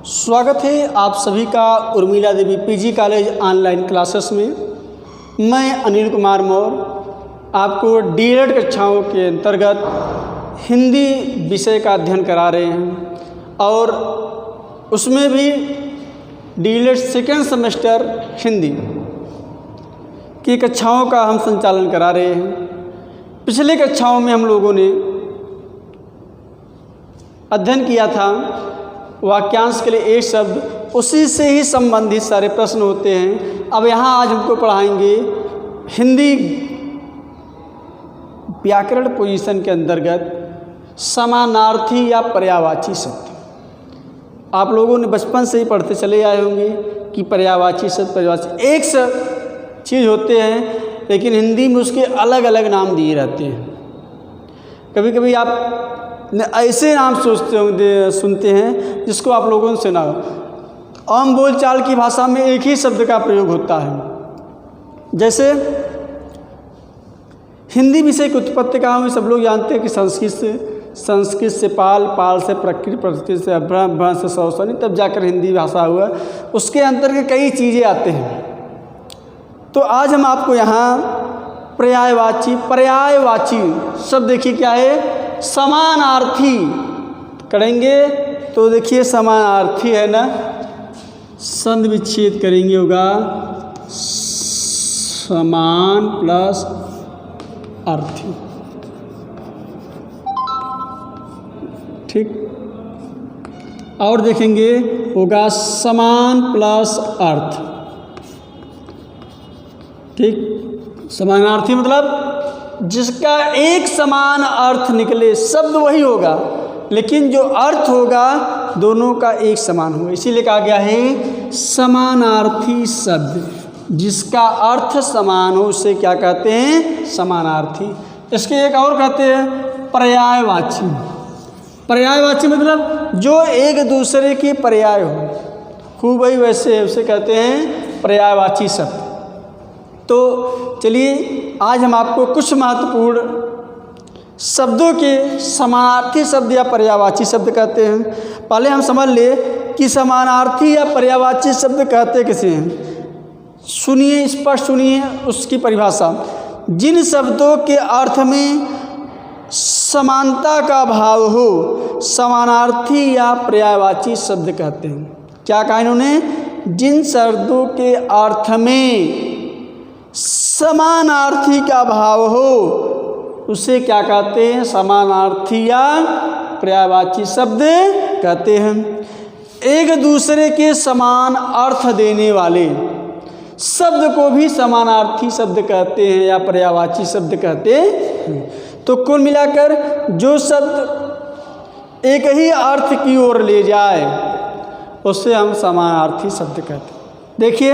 स्वागत है आप सभी का Urmila Devi PG college online classes में। मैं अनिल कुमार मौर्य आपको डीएलएड कक्षाओं के अंतर्गत हिंदी विषय का अध्ययन करा रहे हैं और उसमें भी डीएलएड सेकेंड सेमेस्टर हिंदी की कक्षाओं का हम संचालन करा रहे हैं। पिछले कक्षाओं में हम लोगों ने अध्ययन किया था वाक्यांश के लिए एक शब्द, उसी से ही संबंधित सारे प्रश्न होते हैं। अब यहाँ आज हमको पढ़ाएंगे हिंदी व्याकरण पोजीशन के अंतर्गत समानार्थी या पर्यायवाची शब्द। आप लोगों ने बचपन से ही पढ़ते चले आए होंगे कि पर्यायवाची शब्द पर्यायवाची एक चीज़ होते हैं, लेकिन हिंदी में उसके अलग अलग नाम दिए रहते हैं। कभी कभी आप ऐसे नाम सुनते हैं जिसको आप लोगों ने सुना हो। आम बोलचाल की भाषा में एक ही शब्द का प्रयोग होता है। जैसे हिंदी विषय की उत्पत्ति का हम सब लोग जानते हैं कि संस्कृत से पाल, पाल से प्रकृति, प्रकृति से ब्रह्म, ब्रह्म से सौसनी, तब जाकर हिंदी भाषा हुआ। उसके अंतर्गत कई चीज़ें आते हैं। तो आज हम आपको यहाँ पर्यायवाची शब्द देखिए क्या है, समानार्थी करेंगे। तो देखिए समानार्थी है ना, संधि विच्छेद करेंगे होगा समान प्लस अर्थी। ठीक, और देखेंगे होगा समान प्लस अर्थ। ठीक, समानार्थी मतलब जिसका एक समान अर्थ निकले, शब्द वही होगा लेकिन जो अर्थ होगा दोनों का एक समान होगा। इसीलिए कहा गया है समानार्थी शब्द। जिसका अर्थ समान हो उसे क्या कहते हैं, समानार्थी। इसके एक और कहते हैं पर्यायवाची। पर्यायवाची मतलब जो एक दूसरे के पर्याय हो, खूब ही वैसे उसे कहते हैं पर्यायवाची शब्द। तो चलिए आज हम आपको कुछ महत्वपूर्ण शब्दों के समानार्थी शब्द या पर्यायवाची शब्द कहते हैं। पहले हम समझ ले कि समानार्थी या पर्यायवाची शब्द कहते किसे हैं। सुनिए, स्पष्ट सुनिए उसकी परिभाषा। जिन शब्दों के अर्थ में समानता का भाव हो समानार्थी या पर्यायवाची शब्द कहते हैं। क्या कहा इन्होंने, जिन शब्दों के अर्थ में समानार्थी का भाव हो उसे क्या कहते हैं, समानार्थी या पर्यायवाची शब्द कहते हैं। एक दूसरे के समान अर्थ देने वाले शब्द को भी समानार्थी शब्द कहते हैं या पर्यायवाची शब्द कहते हैं। तो कुल मिलाकर जो शब्द एक ही अर्थ की ओर ले जाए उसे हम समानार्थी शब्द कहते हैं। देखिए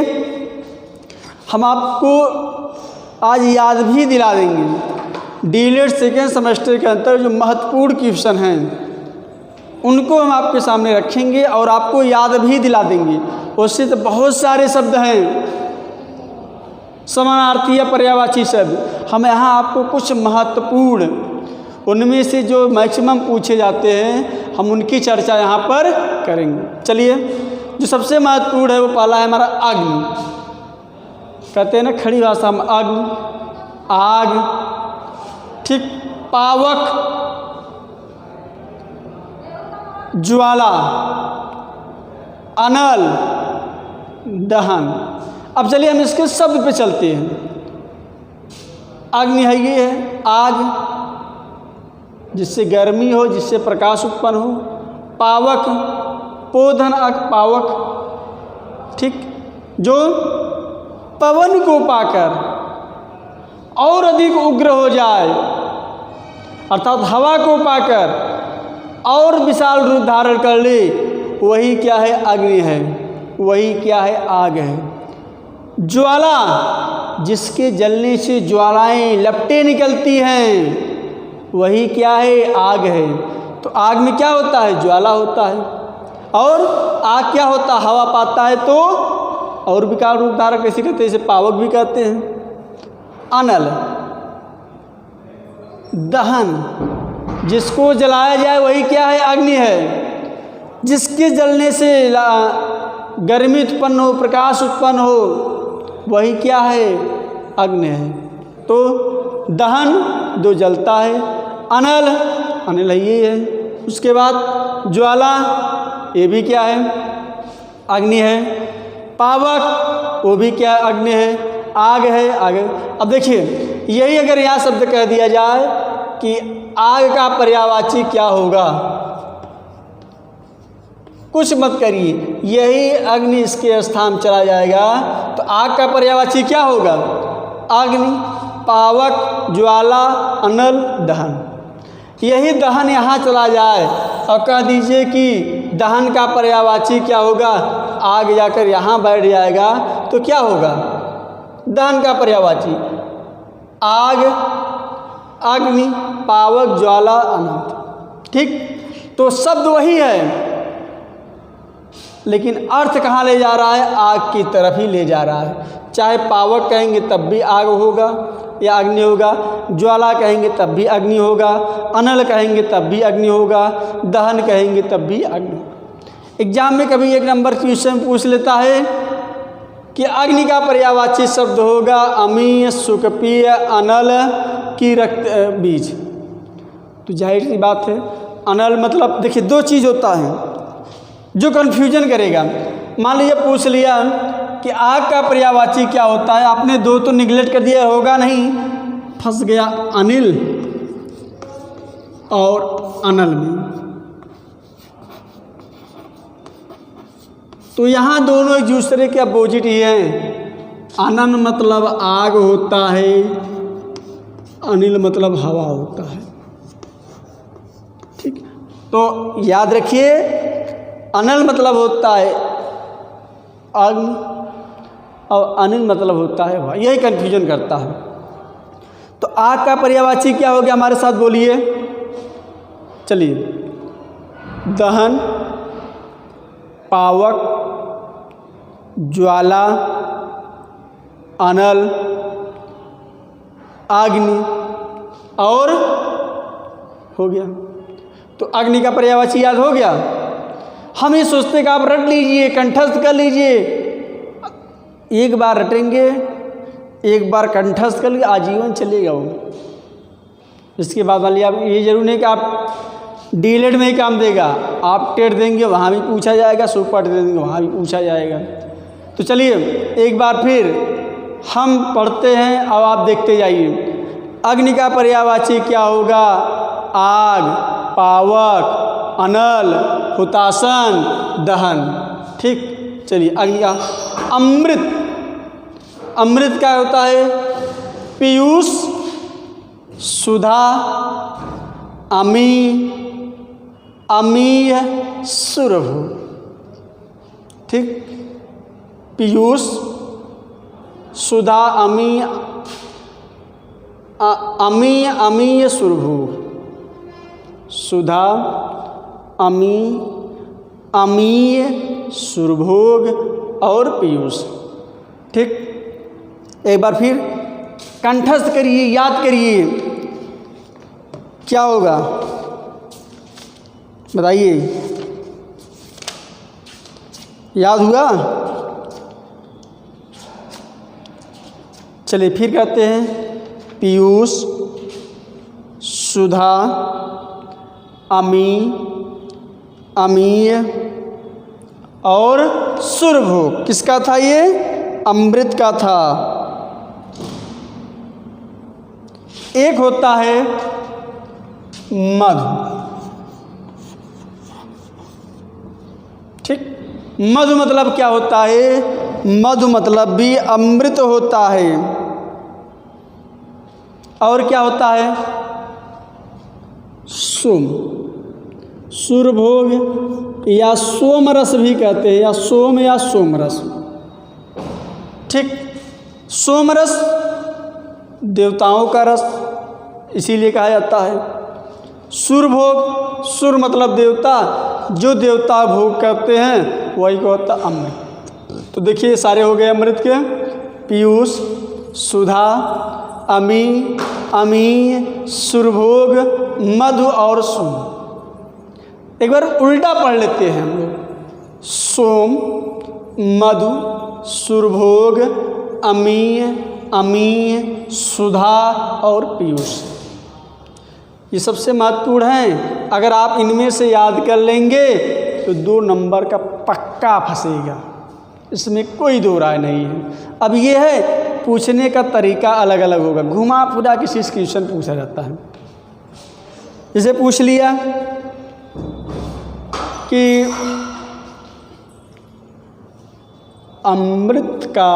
हम आपको आज याद भी दिला देंगे डीएलएड सेकेंड सेमेस्टर के अंतर जो महत्वपूर्ण क्वेश्चन हैं उनको हम आपके सामने रखेंगे और आपको याद भी दिला देंगे। उससे तो बहुत सारे शब्द हैं समानार्थी या पर्यायवाची शब्द। हम यहाँ आपको कुछ महत्वपूर्ण उनमें से जो मैक्सिमम पूछे जाते हैं हम उनकी चर्चा यहाँ पर करेंगे। चलिए, जो सबसे महत्वपूर्ण है वो पहला है हमारा अग्नि। कहते हैं ना खड़ी भाषा में अग्नि, आग। ठीक, पावक, ज्वाला, अनल, दहन। अब चलिए हम इसके शब्द पे चलते हैं। अग्नि है, ये है आग, जिससे गर्मी हो, जिससे प्रकाश उत्पन्न हो। पावक, पोधन अग पावक। ठीक, जो पवन को पाकर और अधिक उग्र हो जाए, अर्थात हवा को पाकर और विशाल रूप धारण कर ले, वही क्या है, अग्नि है। वही क्या है, आग है। ज्वाला, जिसके जलने से ज्वालाएं लपटें निकलती हैं, वही क्या है, आग है। तो आग में क्या होता है, ज्वाला होता है। और आग क्या होता है, हवा पाता है तो और विकार रूप धारण कैसे कहते हैं, इसे पावक भी कहते हैं। अनल, दहन, जिसको जलाया जाए वही क्या है, अग्नि है। जिसके जलने से गर्मी उत्पन्न हो, प्रकाश उत्पन्न हो, वही क्या है? अग्नि है। तो दहन जो जलता है, अनल, अनिल यही है। उसके बाद ज्वाला, ये भी क्या है? अग्नि है। पावक, वो भी क्या? अग्नि है। आग है, आग। अब देखिए, यही अगर यहाँ शब्द कह दिया जाए कि आग का पर्यायवाची क्या होगा, कुछ मत करिए, यही अग्नि इसके स्थान चला जाएगा, तो आग का पर्यायवाची क्या होगा? अग्नि, पावक, ज्वाला, अनल, दहन। यही दहन यहाँ चला जाए और कह दीजिए कि दहन का पर्यायवाची क्या होगा? आग जाकर यहाँ बैठ जाएगा, तो क्या होगा? दहन का पर्यायवाची आग, अग्नि, पावक, ज्वाला, अनंत। ठीक, तो शब्द वही है, लेकिन अर्थ कहाँ ले जा रहा है? आग की तरफ ही ले जा रहा है। चाहे पावक कहेंगे तब भी आग होगा या अग्नि होगा, ज्वाला कहेंगे तब भी अग्नि होगा, अनल कहेंगे तब भी अग्नि होगा, दहन कहेंगे तब भी अग्नि। एग्जाम में कभी एक नंबर क्वेश्चन पूछ लेता है कि अग्नि का पर्यायवाची शब्द होगा अमीय, सुकपीय, अनल की रक्त बीज। तो जाहिर सी बात है, अनल मतलब देखिए दो चीज़ होता है जो कन्फ्यूजन करेगा। मान लीजिए पूछ लिया कि आग का पर्यायवाची क्या होता है, आपने दो तो निगलेक्ट कर दिया, होगा नहीं, फंस गया अनिल और अनल में। तो यहाँ दोनों एक दूसरे के अपोजिट ही हैं। अनल मतलब आग होता है, अनिल मतलब हवा होता है। ठीक, तो याद रखिए, अनल मतलब होता है अग्नि और अनिल मतलब होता है हवा। यही कन्फ्यूजन करता है। तो आग का पर्यायवाची क्या हो गया? हमारे साथ बोलिए, चलिए। दहन, पावक, ज्वाला, अनल, अग्नि और हो गया। तो अग्नि का पर्यायवाची याद हो गया। हम ये सोचते कि आप रट लीजिए, कंठस्थ कर लीजिए। एक बार रटेंगे, एक बार कंठस्थ कर लीजिए, आजीवन चलेगा वो। इसके बाद मान लिया, आप ये जरूर नहीं कि आप डीलेड में ही काम देगा, आप टेट देंगे वहाँ भी पूछा जाएगा, सुपर टेट देंगे वहाँ भी पूछा जाएगा। तो चलिए एक बार फिर हम पढ़ते हैं, अब आप देखते जाइए। अग्नि का पर्यायवाची क्या होगा? आग, पावक, अनल, हुतासन, दहन। ठीक, चलिए अग्नि का। अमृत, अमृत क्या होता है? पीयूष, सुधा, अमी, अमीय, सुरभु। ठीक, पीयूष, सुधा, अमी, अमी, अमीय, सुरभु। सुधा, अमी, अमीय, सुरभोग और पीयूष। ठीक, एक बार फिर कंठस्थ करिए, याद करिए, क्या होगा बताइए? याद हुआ? चलिए फिर कहते हैं, पीयूष, सुधा, अमी, अमीय और सुरभोग। किसका था ये? अमृत का था। एक होता है मधु। ठीक, मधु मतलब क्या होता है? मधु मतलब भी अमृत होता है। और क्या होता है? सोम, सुरभोग या सोमरस भी कहते हैं, या सोम या सोमरस। ठीक, सोमरस देवताओं का रस, इसीलिए कहा जाता है। सुरभोग, सुर मतलब देवता, जो देवता भोग करते हैं वही को होता अमृत। तो देखिए सारे हो गए अमृत के। पीयूष, सुधा, अमी, अमी, सुरभोग, मधु और सोम। एक बार उल्टा पढ़ लेते हैं हम लोग। सोम, मधु, सुरभोग, अमीय, अमीय, सुधा और पीयूष, ये सबसे महत्वपूर्ण हैं। अगर आप इनमें से याद कर लेंगे तो 2 नंबर का पक्का फंसेगा, इसमें कोई दो राय नहीं है। अब ये है पूछने का तरीका अलग अलग होगा, घुमा फिरा किसी से क्वेश्चन पूछा जाता है। जैसे पूछ लिया कि अमृत का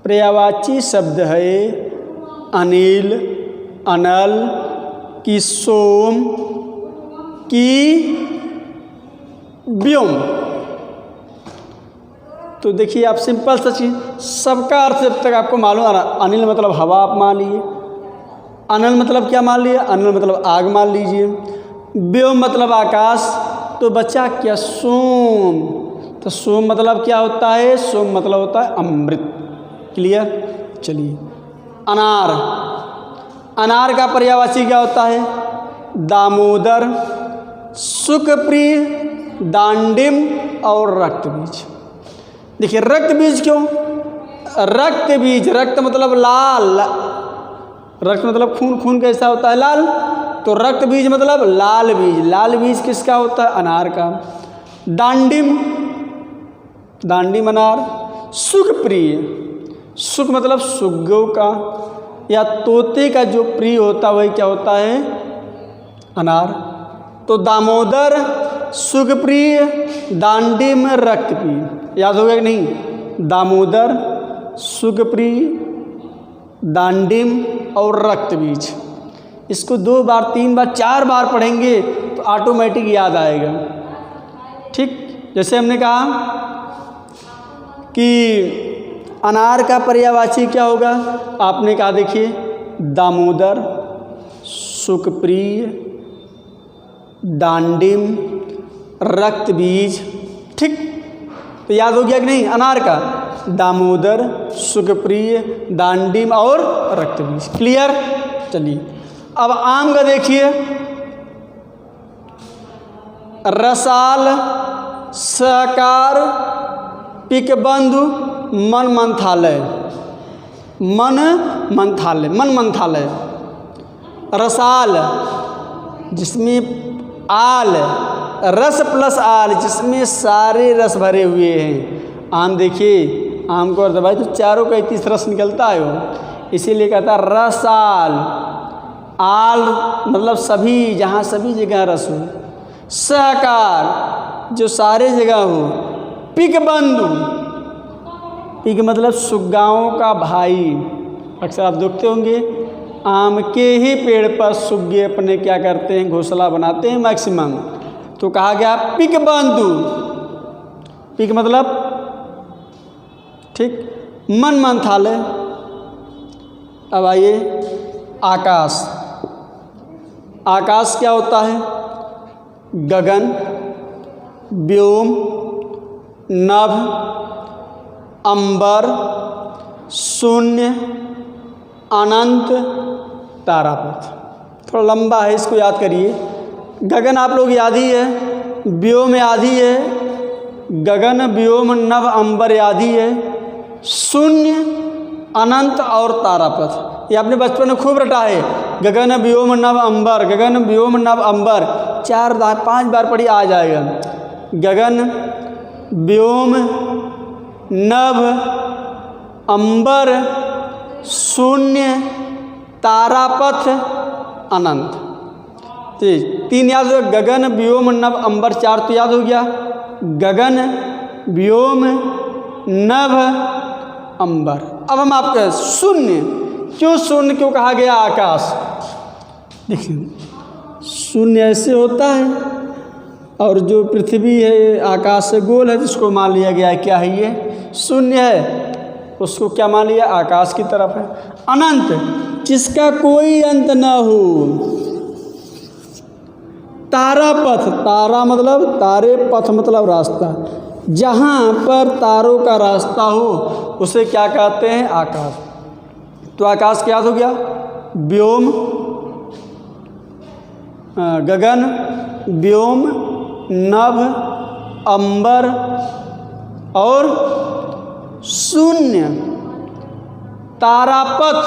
पर्यायवाची शब्द है अनिल, अनल, कि सोम, कि व्योम। तो देखिए आप सिंपल सा चीज, सबका अर्थ जब तक आपको मालूम आ रहा, अनिल मतलब हवा आप मान लीजिए, अनल मतलब क्या मान लिए, अनल मतलब आग मान लीजिए, व्योम मतलब आकाश, तो बच्चा क्या सोम, तो सोम मतलब क्या होता है, सोम मतलब होता है अमृत। क्लियर। चलिए अनार, अनार का पर्यायवाची क्या होता है, दामोदर, सुखप्रिय, दांडिम और रक्त बीज। देखिए रक्त बीज क्यों, रक्त बीज, रक्त मतलब लाल, रक्त मतलब खून, खून कैसा होता है, लाल, तो रक्त बीज मतलब लाल बीज, लाल बीज किसका होता है, अनार का। दांडिम, दांडिम अनार। सुखप्रिय, सुख मतलब सुग्गव का या तोते का जो प्रिय होता है वही क्या होता है, अनार। तो दामोदर, सुखप्रिय, दांडिम, रक्तप्रिय, याद हो गया कि नहीं, दामोदर, सुखप्रिय, दांडिम और रक्तबीज। इसको 2 बार, 3 बार, 4 बार पढ़ेंगे तो ऑटोमेटिक याद आएगा। ठीक, जैसे हमने कहा कि अनार का पर्यायवाची क्या होगा, आपने कहा देखिए दामोदर, सुखप्रिय, दांडिम, रक्त बीज। ठीक, तो याद हो गया कि नहीं, अनार का दामोदर, सुखप्रिय, दांडिम और रक्त बीज। क्लियर। चलिए अब आम का देखिए, रसाल, सहकार, पिकबंधु, मन मंथालय, मन मंथालय, मन मंथालय। रसाल जिसमें आल, रस प्लस आल, जिसमें सारे रस भरे हुए हैं। आम देखिए, आम को और दबाई तो चारों का 31 रस निकलता है वो, इसीलिए कहता है रसाल। आल मतलब सभी, जहाँ सभी जगह रस हो। सहकार जो सारे जगह हो। पिकबंधु, पिक मतलब सुग्गाओं का भाई। अक्सर आप देखते होंगे आम के ही पेड़ पर सुग्गे अपने क्या करते हैं, घोंसला बनाते हैं मैक्सिमम। तो कहा गया पिकबंधु, पिक मतलब ठीक, मन मंथालय। अब आइए आकाश, आकाश क्या होता है, गगन, व्योम, नभ, अंबर, शून्य, अनंत, तारापथ। थोड़ा लंबा है, इसको याद करिए। गगन आप लोग याद ही है, व्योम याद ही है, गगन, व्योम, नभ, अंबर याद ही है, शून्य, अनंत और तारापथ ये आपने बचपन में खूब रटा है। गगन, व्योम, नभ, अंबर, गगन, व्योम, नभ, अंबर 4-5 बार पढ़ी आ जाएगा। गगन, व्योम, नभ, अंबर, शून्य, तारापथ, अनंत। ठीक, 3 याद हो गया, गगन, व्योम, नभ, अंबर 4 तो याद हो गया। गगन, व्योम, नभ, अंबर। अब हम आपके शून्य, क्यों शून्य क्यों कहा गया आकाश? देखिए शून्य ऐसे होता है और जो पृथ्वी है आकाश से गोल है, जिसको मान लिया गया है क्या है, ये शून्य है, उसको क्या मान लिया, आकाश की तरफ है। अनंत जिसका कोई अंत न हो। तारापथ, तारा मतलब तारे, पथ मतलब रास्ता, जहाँ पर तारों का रास्ता हो उसे क्या कहते हैं, आकाश। तो आकाश क्या हो गया, व्योम, गगन, व्योम, नभ, अंबर और शून्य, तारापथ,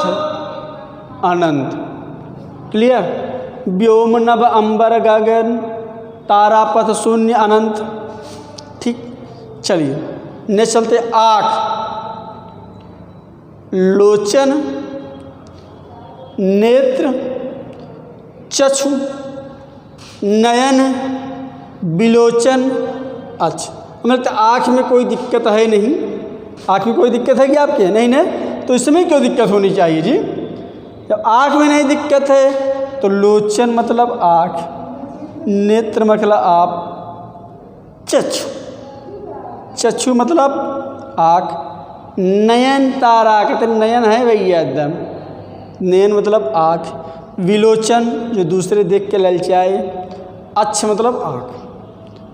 अनंत। क्लियर? व्योम, नभ, अंबर, गगन, तारापथ, शून्य, अनंत। ठीक, चलिए नेक्स्ट चलते। आँख, लोचन, नेत्र, चक्षु, नयन, विलोचन। अच्छा, हमें लगता है आँख में कोई दिक्कत है नहीं। आँख में कोई दिक्कत है कि आपके? नहीं ना, तो इसमें क्यों दिक्कत होनी चाहिए जी? जब आँख में नहीं दिक्कत है तो लोचन मतलब आँख, नेत्र मतलब आप, चक्षु मतलब आँख, नयन तारा कहते नयन है भैया एकदम, नयन मतलब आँख, विलोचन जो दूसरे देख के ललचाए, अच्छ मतलब आँख।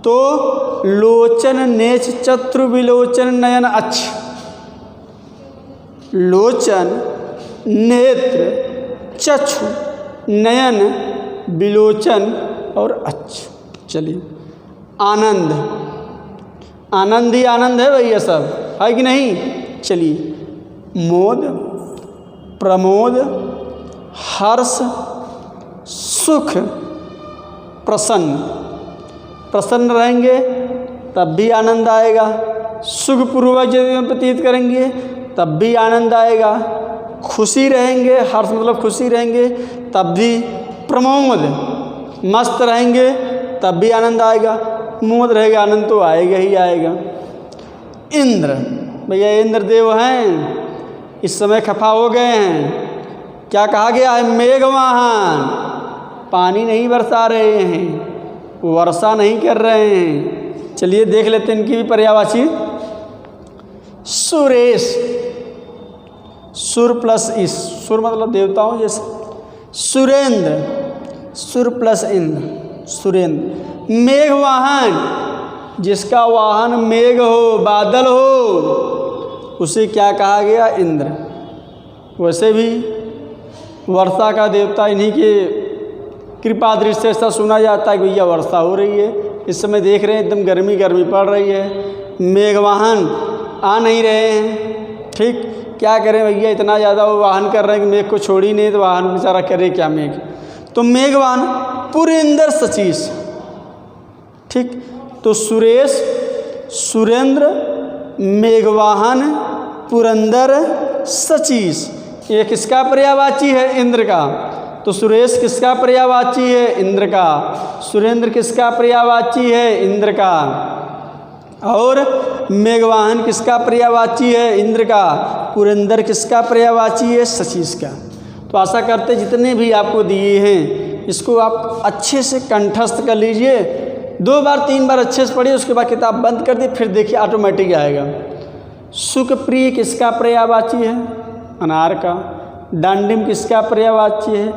तो लोचन, नेत्र, चतुर, विलोचन, नयन, अच्छ। लोचन, नेत्र, चक्षु, नयन, विलोचन और अच्छ। चलिए आनंद, आनंद ही आनंद है भैया, सब है कि नहीं? चलिए मोद, प्रमोद, हर्ष, सुख, प्रसन्न। प्रसन्न रहेंगे तब भी आनंद आएगा, सुखपूर्वक जीवन व्यतीत करेंगे तब भी आनंद आएगा, खुशी रहेंगे, हर्ष मतलब खुशी रहेंगे तब भी, प्रमोद मस्त रहेंगे तब भी आनंद आएगा, मोद रहेगा आनंद तो आएगा ही आएगा। इंद्र, भैया इंद्र देव हैं, इस समय खफा हो गए हैं। क्या कहा गया है? मेघवाहन, पानी नहीं बरसा रहे हैं, वर्षा नहीं कर रहे हैं। चलिए देख लेते हैं इनकी भी पर्यायवाची। सुरेश, सुर प्लस इस, सुर मतलब देवताओं जैसे। सुरेंद्र, सुर प्लस इंद्र, सुरेंद्र। मेघवाहन, जिसका वाहन मेघ हो, बादल हो, उसे क्या कहा गया? इंद्र। वैसे भी वर्षा का देवता इन्हीं के कृपा दृष्टि से ऐसा सुना जाता है कि भैया वर्षा हो रही है। इस समय देख रहे हैं एकदम गर्मी गर्मी पड़ रही है, मेघवाहन आ नहीं रहे हैं। ठीक, क्या करें भैया, इतना ज़्यादा वो वाहन कर रहे हैं कि मेघ को छोड़ ही नहीं, तो वाहन बेचारा करे क्या मेघ। तो मेघवाहन पुरेंद्र सचीस। ठीक, तो सुरेश, सुरेंद्र, मेघवाहन, पुरंदर, सचीस, ये किसका पर्यायवाची है? इंद्र का। तो सुरेश किसका पर्यायवाची है? इंद्र का। सुरेंद्र किसका पर्यायवाची है? इंद्र का। और मेघवाहन किसका पर्यायवाची है? इंद्र का। पुरंदर किसका पर्यायवाची है? सचीस का। तो आशा करते जितने भी आपको दिए हैं इसको आप अच्छे से कंठस्थ कर लीजिए, 2 बार 3 बार अच्छे से पढ़िए, उसके बाद किताब बंद कर दिए, फिर देखिए ऑटोमेटिक आएगा। सुखप्रिय किसका पर्यायवाची है? अनार का। डांडिम किसका पर्यायवाची है?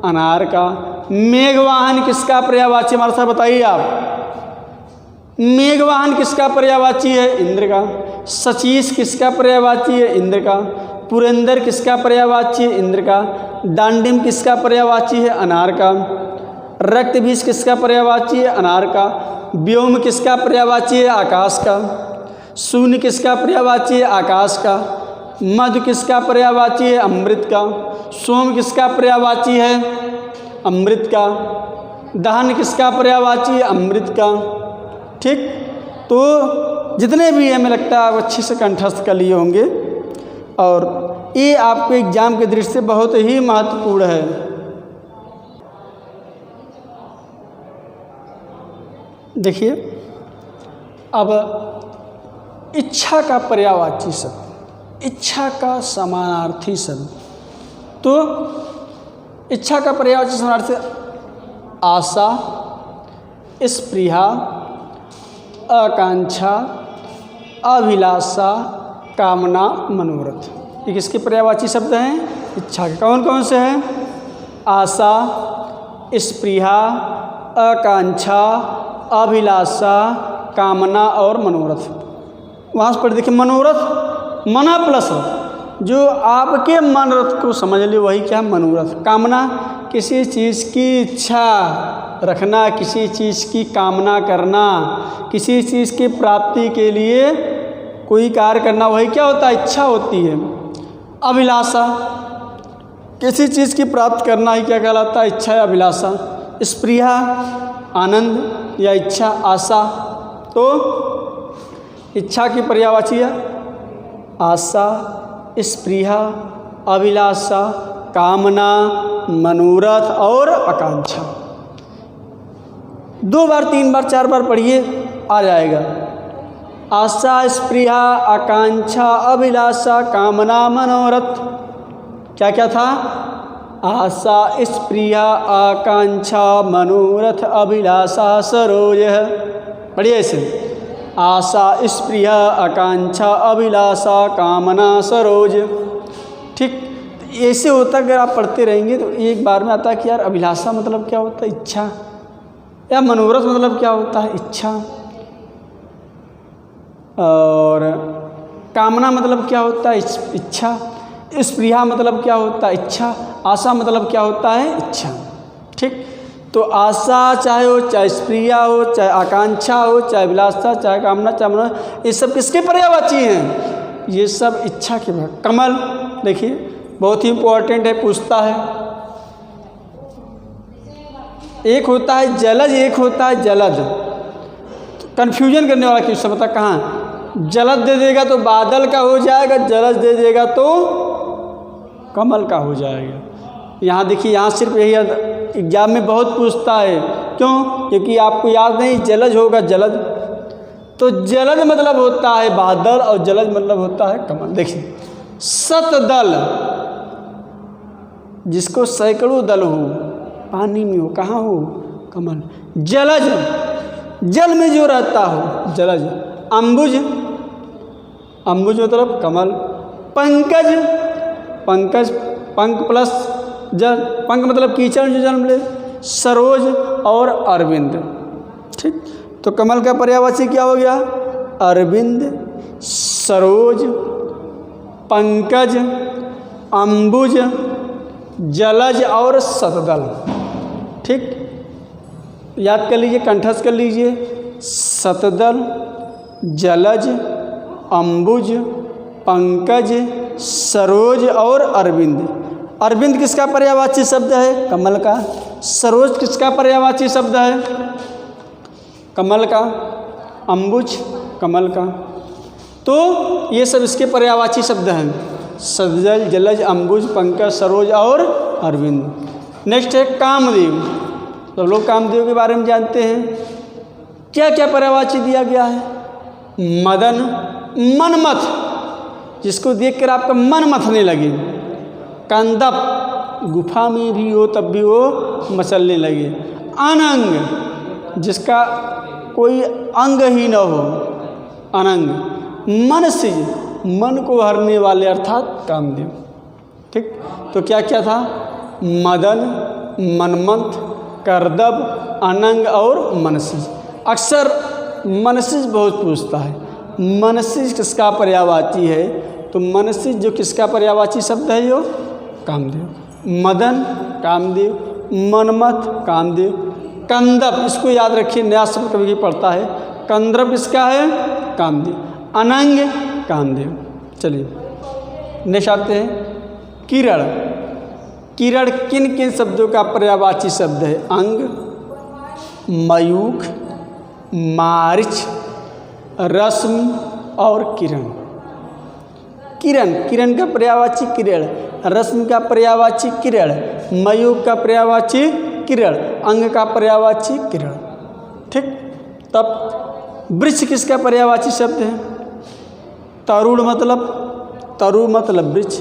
अनार का। मेघवाहन किसका पर्यायवाची? हमारे साथ बताइए आप। मेघवाहन किसका पर्यायवाची है? इंद्र का। सचीस किसका पर्यायवाची है? इंद्र का। पुरंदर किसका पर्यायवाची है? इंद्र का। डांडिम किसका पर्यायवाची है? अनार का। रक्तबीज किसका पर्यायवाची है? अनार का। व्योम किसका पर्यायवाची है? आकाश का। शून्य किसका पर्यायवाची है? आकाश का। मधु किसका पर्यायवाची है? अमृत का। सोम किसका पर्यायवाची है? अमृत का। दहन किसका पर्यायवाची है? अमृत का। ठीक, तो जितने भी हमें लगता है आप अच्छे से कंठस्थ कर लिए होंगे, और ये आपको एग्जाम के दृष्टि से बहुत ही महत्वपूर्ण है। देखिए अब इच्छा का पर्यायवाची शब्द, इच्छा का समानार्थी शब्द। तो इच्छा का पर्यायवाची समानार्थी आशा, स्पृहा, आकांक्षा, अभिलाषा, कामना, मनोरथ। ये किसके पर्यायवाची शब्द हैं? इच्छा के। कौन कौन से हैं? आशा, स्पृहा, आकांक्षा, अभिलाषा, कामना और मनोरथ। वहाँ से पढ़ देखिए, मनोरथ मना प्लस जो आपके मनोरथ को समझ ले वही क्या? मनोरथ। कामना किसी चीज़ की इच्छा, रखना, किसी चीज़ की कामना करना, किसी चीज़ की प्राप्ति के लिए कोई कार्य करना, वही क्या होता है? इच्छा होती है। अभिलाषा, किसी चीज़ की प्राप्त करना ही क्या कहलाता है? इच्छा या अभिलाषा। स्पृहा, आनंद या इच्छा। आशा, तो इच्छा की पर्यायवाची है आशा, स्पृहा, अभिलाषा, कामना, मनोरथ और आकांक्षा। 2 बार 3 बार 4 बार पढ़िए, आ जाएगा। आशा, स्पृहा, आकांक्षा, अभिलाषा, कामना, मनोरथ। क्या क्या था? आशा, स्पृहा, आकांक्षा, मनोरथ, अभिलाषा, सरोज। पढ़िए इसे। आशा, स्पृहा, आकांक्षा, अभिलाषा, कामना, सरोज। ठीक, ऐसे होता अगर आप पढ़ते रहेंगे तो एक बार में आता है कि यार अभिलाषा मतलब क्या होता है? इच्छा। या मनोरथ मतलब क्या होता है? इच्छा। और कामना मतलब क्या होता है? इच्छा। स्पृहा मतलब क्या होता है? इच्छा। आशा मतलब क्या होता है? इच्छा। ठीक, तो आशा चाहे हो, चाहे स्पृहा हो, चाहे आकांक्षा हो, चाहे अभिलाषा, चाहे कामना, चाहे मनोरथ, ये सब किसके पर्यायवाची हैं? ये सब इच्छा के। कमल देखिए बहुत ही इंपॉर्टेंट है, पूछता है। एक होता है जलज, एक होता है जलद। कंफ्यूजन करने वाला क्वेश्चन बता, कहाँ जलद दे देगा तो बादल का हो जाएगा, जलज दे देगा तो कमल का हो जाएगा। यहाँ देखिए, यहाँ सिर्फ यही एग्जाम में बहुत पूछता है। क्यों? क्योंकि आपको याद नहीं, जलज होगा जलद, तो जलद मतलब होता है बादल और जलज मतलब होता है कमल। देखिए सतदल, जिसको सैकड़ों दल हो, पानी में हो, कहाँ हो? कमल। जलज, जल में जो रहता हो, जलज। अम्बुज, अम्बुज मतलब कमल। पंकज, पंकज पंख प्लस जल, पंख मतलब कीचड़ जो जन्म ले। सरोज और अरविंद। ठीक, तो कमल का पर्यायवाची क्या हो गया? अरविंद, सरोज, पंकज, अम्बुज, जलज और सतदल। ठीक, याद कर लीजिए, कंठस्थ कर लीजिए। सतदल, जलज, अम्बुज, पंकज, सरोज और अरविंद। अरविंद किसका पर्यायवाची शब्द है? कमल का। सरोज किसका पर्यायवाची शब्द है? कमल का। अम्बुज कमल का। तो ये सब इसके पर्यायवाची शब्द हैं। सतदल, जलज, अम्बुज, पंकज, सरोज और अरविंद। नेक्स्ट है कामदेव। तो लोग कामदेव के बारे में जानते हैं। क्या क्या पर्यायवाची दिया गया है? मदन, मनमथ, जिसको देखकर आपका मन मथने लगे। कंदप, गुफा में भी हो तब भी वो मचलने लगे। अनंग, जिसका कोई अंग ही न हो, अनंग। मनसिज, मन को हरने वाले अर्थात कामदेव। ठीक, तो क्या क्या था? मदन, मनमथ, करदब, अनंग और मनसिज। अक्सर मनसिज बहुत पूछता है। मनसिज किसका पर्यायवाची है? तो मनसिज जो किसका पर्यायवाची शब्द है? यो कामदेव। मदन कामदेव, मनमथ कामदेव, कंदप, इसको याद रखिए, नया शब्द कभी पढ़ता है। कंदर्प इसका है कामदेव, अनंग कामदेव। चलिए नेक्स्ट आते हैं किरण। किरण किन किन शब्दों का पर्यायवाची शब्द है? अंग, मयूख, मारिच, रश्मि और किरण। किरण, किरण का पर्यायवाची किरण, रश्मि का पर्यायवाची किरण, मयूख का पर्यायवाची किरण, अंग का पर्यायवाची किरण। ठीक, तब वृक्ष किसका पर्यायवाची शब्द है? तरुण मतलब वृक्ष,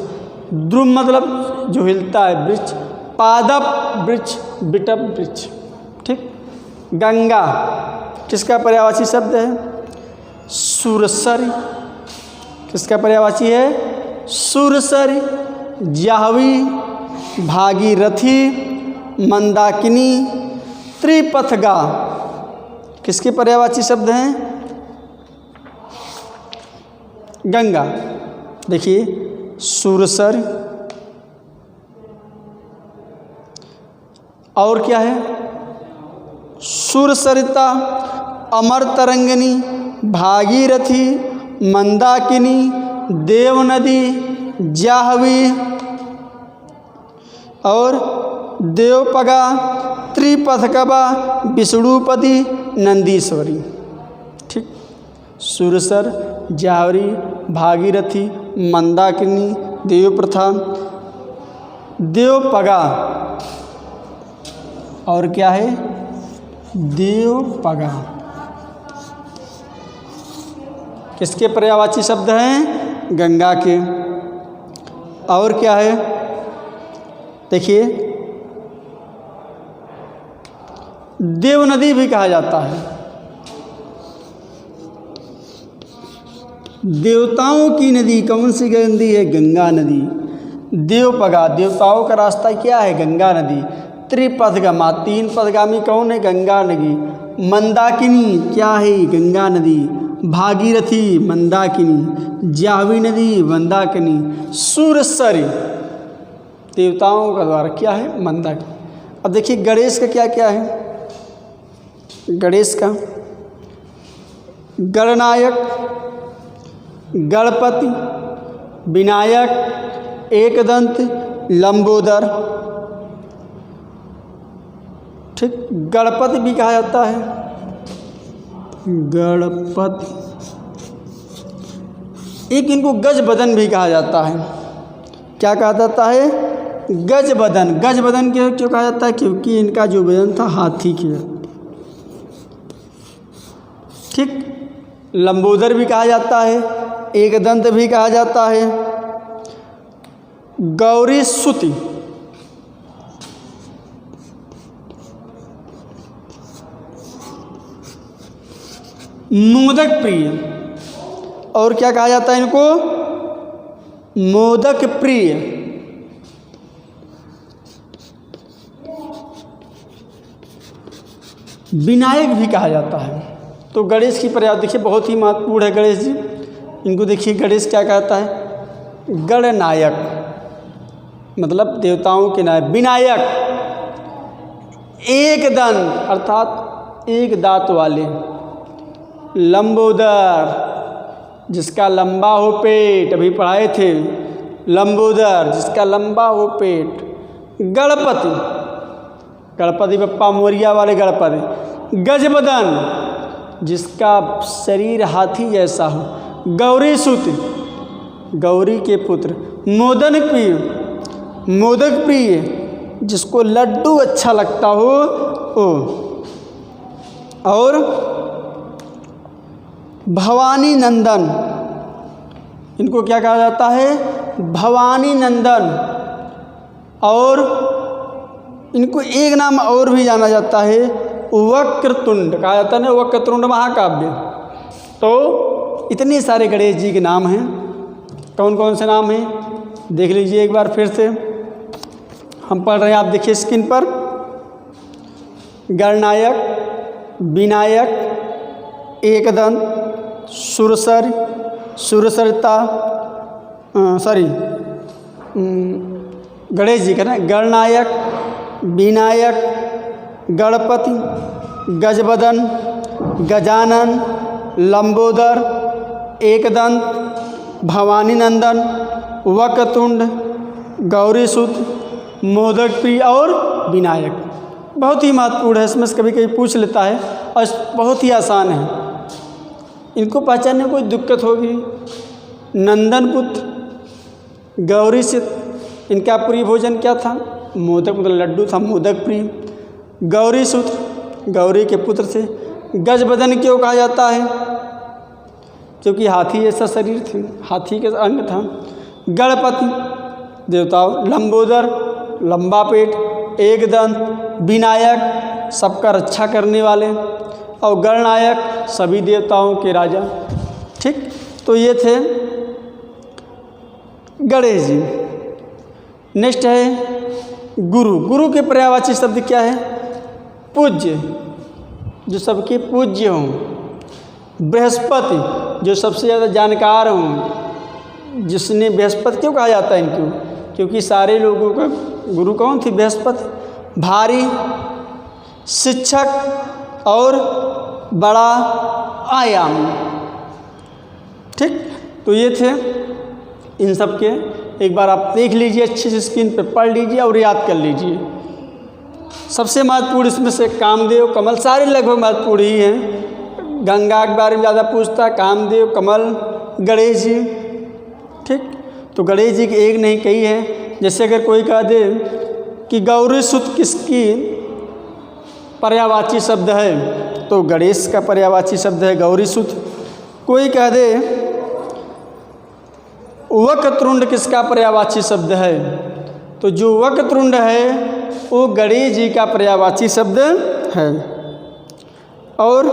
ध्रुव मतलब जो हिलता है वृक्ष, पादप वृक्ष, बिटप वृक्ष। ठीक, गंगा किसका पर्यायवाची शब्द है? सुरसरी, किसका पर्यायवाची है? सुरसरी। जाह्नवी, भागीरथी, मंदाकिनी, त्रिपथगा किसके पर्यायवाची शब्द हैं? गंगा। देखिए सुरसर, और क्या है? सुरसरिता, अमर तरंगिनी, भागीरथी, मंदाकिनी, देवनदी, जाह्नवी और देवपगा, त्रिपथकवा, विष्णुपति, नंदीश्वरी। ठीक, सुरसर, जाह्नवी, भागीरथी, मंदाकिनी, देवप्रथा, देवपगा और क्या है देवपगा, किसके पर्यायवाची शब्द हैं? गंगा के। और क्या है देखिए, देव नदी भी कहा जाता है। देवताओं की नदी कौन सी नदी है? गंगा नदी। देवपगा, देवताओं का रास्ता क्या है? गंगा नदी। त्रिपथगमा, तीन पथगामी कौन है? गंगा नदी। मंदाकिनी क्या है? गंगा नदी। भागीरथी, मंदाकिनी। जाह्नवी नदी, मंदाकिनी। सुरसरी, देवताओं का द्वार क्या है? मंदाकिनी। अब देखिए गणेश का क्या क्या है? गणेश का गणनायक, गणपति, विनायक, एकदंत, लंबोदर। ठीक, गणपति भी कहा जाता है। गणपति, एक इनको गजबदन भी कहा जाता है। क्या कहा जाता है? गजबदन। गजबदन क्यों कहा जाता है? क्योंकि इनका जो वजन था हाथी के। ठीक, लंबोदर भी कहा जाता है, एकदंत भी कहा जाता है। गौरी सुति, मोदक प्रिय, और क्या कहा जाता है इनको? मोदक प्रिय। विनायक भी कहा जाता है। तो गणेश की पर्याय देखिए बहुत ही महत्वपूर्ण है गणेश जी। इनको देखिए गणेश क्या कहता है? गणनायक, मतलब देवताओं के नायक। विनायक, एक दंत अर्थात एक दांत वाले। लंबोदर, जिसका लंबा हो पेट, अभी पढ़ाए थे। लंबोदर, जिसका लंबा हो पेट। गणपति, गणपति बप्पा मोरिया वाले गणपति। गजबदन, जिसका शरीर हाथी जैसा हो। गौरी सुत, गौरी के पुत्र। मोदक प्रिय, मोदक प्रिय, जिसको लड्डू अच्छा लगता हो ओ। और भवानी नंदन, इनको क्या कहा जाता है? भवानी नंदन। और इनको एक नाम और भी जाना जाता है, वक्रतुंड कहा जाता है ना, वक्रतुंड महाकाव्य। तो इतने सारे गणेश जी के नाम हैं। कौन कौन से नाम हैं देख लीजिए एक बार फिर से। हम पढ़ रहे हैं, आप देखिए स्क्रीन पर। गणनायक, विनायक, एकदंत, सुरसर, सुरसरिता, गणेश जी का ना, गणनायक, विनायक, गणपति, गजबदन, गजानन, लंबोदर, एकदंत, भवानी नंदन, वक्रतुंड, गौरीसुत, मोदक प्रिय और विनायक। बहुत ही महत्वपूर्ण है, इसमें से कभी कभी पूछ लेता है और बहुत ही आसान है। इनको पहचानने में कोई दिक्कत होगी? नंदन पुत्र, गौरीसुत, इनका प्रिय भोजन क्या था? मोदक, मतलब लड्डू था, मोदक प्रिय। गौरीसुत, गौरी के पुत्र थे। गजबदन क्यों कहा जाता है? क्योंकि हाथी जैसा शरीर थे, हाथी के अंग था। गणपति, देवताओं। लंबोदर, लंबा पेट। एकदंत, विनायक, सबका रक्षा करने वाले। और गणनायक, सभी देवताओं के राजा। ठीक, तो ये थे गणेश जी। नेक्स्ट है गुरु। गुरु के पर्यायवाची शब्द क्या है? पूज्य, जो सबके पूज्य हों। बृहस्पति, जो सबसे ज़्यादा जानकार हों। जिसने बृहस्पति क्यों कहा जाता है इनको? क्योंकि सारे लोगों का गुरु कौन थी? बृहस्पति। भारी, शिक्षक, और बड़ा आयाम। ठीक, तो ये थे इन सब के। एक बार आप देख लीजिए, अच्छे से स्क्रीन पे पढ़ लीजिए और याद कर लीजिए। सबसे महत्वपूर्ण इसमें से कामदेव, कमल, सारे लगभग महत्वपूर्ण ही हैं। गंगा के बारे में ज़्यादा पूछता, कामदेव, कमल, गणेश जी। ठीक, तो गणेश जी के एक नहीं कई हैं। जैसे अगर कोई कह दे कि गौरी सुत किसकी पर्यायवाची शब्द है, तो गणेश का पर्यायवाची शब्द है गौरी सुत। कोई कह दे वक्रतुंड किसका पर्यायवाची शब्द है, तो जो वक्रतुंड है वो गणेश जी का पर्यायवाची शब्द है। और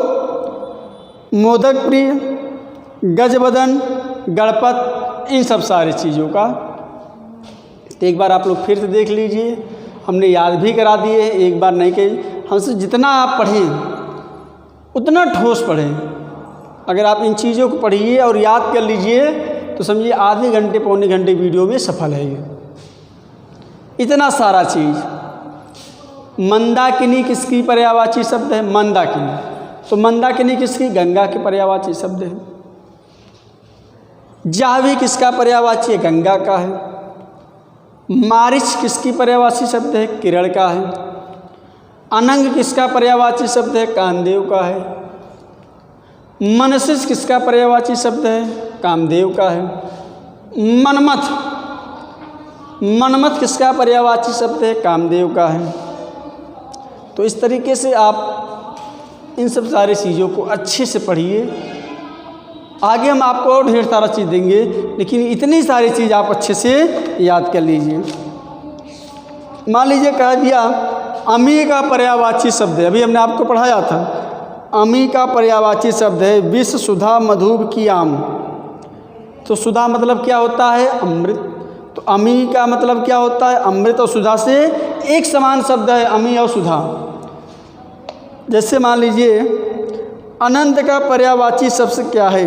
मोदक प्रिय, गजवदन, गणपत, इन सब सारी चीज़ों का तो एक बार आप लोग फिर से देख लीजिए। हमने याद भी करा दिए, एक बार नहीं कही। हमसे जितना आप पढ़ें उतना ठोस पढ़ें। अगर आप इन चीज़ों को पढ़िए और याद कर लीजिए तो समझिए आधे घंटे पौने घंटे वीडियो में सफल है ये। इतना सारा चीज़। मंदाकिनी किसकी पर्यायवाची शब्द है, मंदाकिनी, तो मंदाकिनी किसकी, गंगा के पर्यायवाची शब्द है। जाह्नवी किसका पर्यायवाची है, गंगा का है। मारिच किसकी पर्यायवाची शब्द है, किरण का है। अनंग किसका पर्यायवाची शब्द है, कामदेव का है। मनसिस किसका पर्यायवाची शब्द है, कामदेव का है। मनमथ, मनमथ किसका पर्यायवाची शब्द है, कामदेव का है। तो इस तरीके से आप इन सब सारी चीज़ों को अच्छे से पढ़िए। आगे हम आपको और ढेर सारा चीज़ देंगे, लेकिन इतनी सारी चीज़ आप अच्छे से याद कर लीजिए। मान लीजिए कह दिया अमी का पर्यायवाची शब्द है, अभी हमने आपको पढ़ाया था। अमी का पर्यायवाची शब्द है विष, सुधा, मधुब की आम। तो सुधा मतलब क्या होता है, अमृत। तो अमी का मतलब क्या होता है, अमृत और सुधा से एक समान शब्द है अमी और सुधा। जैसे मान लीजिए अनंत का पर्यायवाची शब्द क्या है,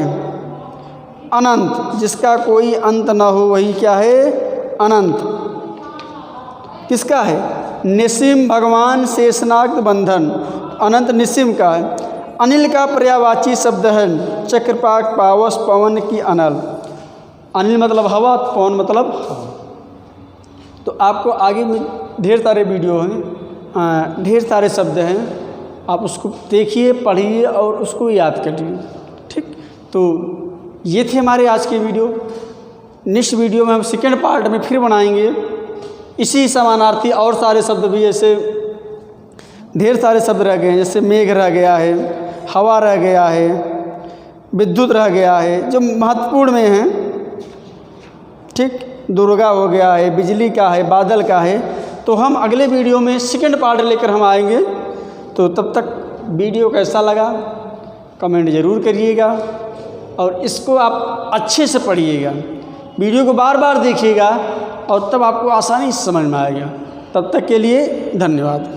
अनंत, जिसका कोई अंत न हो वही क्या है, अनंत। किसका है, निसिम, भगवान, शेषनाग, बंधन, अनंत निसिम का है। अनिल का पर्यायवाची शब्द है चक्रपाक, पावस, पवन की अनल। अनिल मतलब हवा, पवन मतलब हवा। तो आपको आगे में ढेर सारे वीडियो हैं, ढेर सारे शब्द हैं, आप उसको देखिए, पढ़िए और उसको याद करिए। ठीक, तो ये थे हमारे आज के वीडियो। नेक्स्ट वीडियो में हम सेकेंड पार्ट में फिर बनाएंगे इसी समानार्थी और सारे शब्द भी। जैसे ढेर सारे शब्द रह गए हैं, जैसे मेघ रह गया है, हवा रह गया है, विद्युत रह गया है, जो महत्वपूर्ण में हैं। ठीक, दुर्गा हो गया है, बिजली का है, बादल का है। तो हम अगले वीडियो में सेकेंड पार्ट लेकर हम आएंगे। तो तब तक वीडियो कैसा लगा कमेंट ज़रूर करिएगा और इसको आप अच्छे से पढ़िएगा, वीडियो को बार बार देखिएगा और तब आपको आसानी से समझ में आएगा। तब तक के लिए धन्यवाद।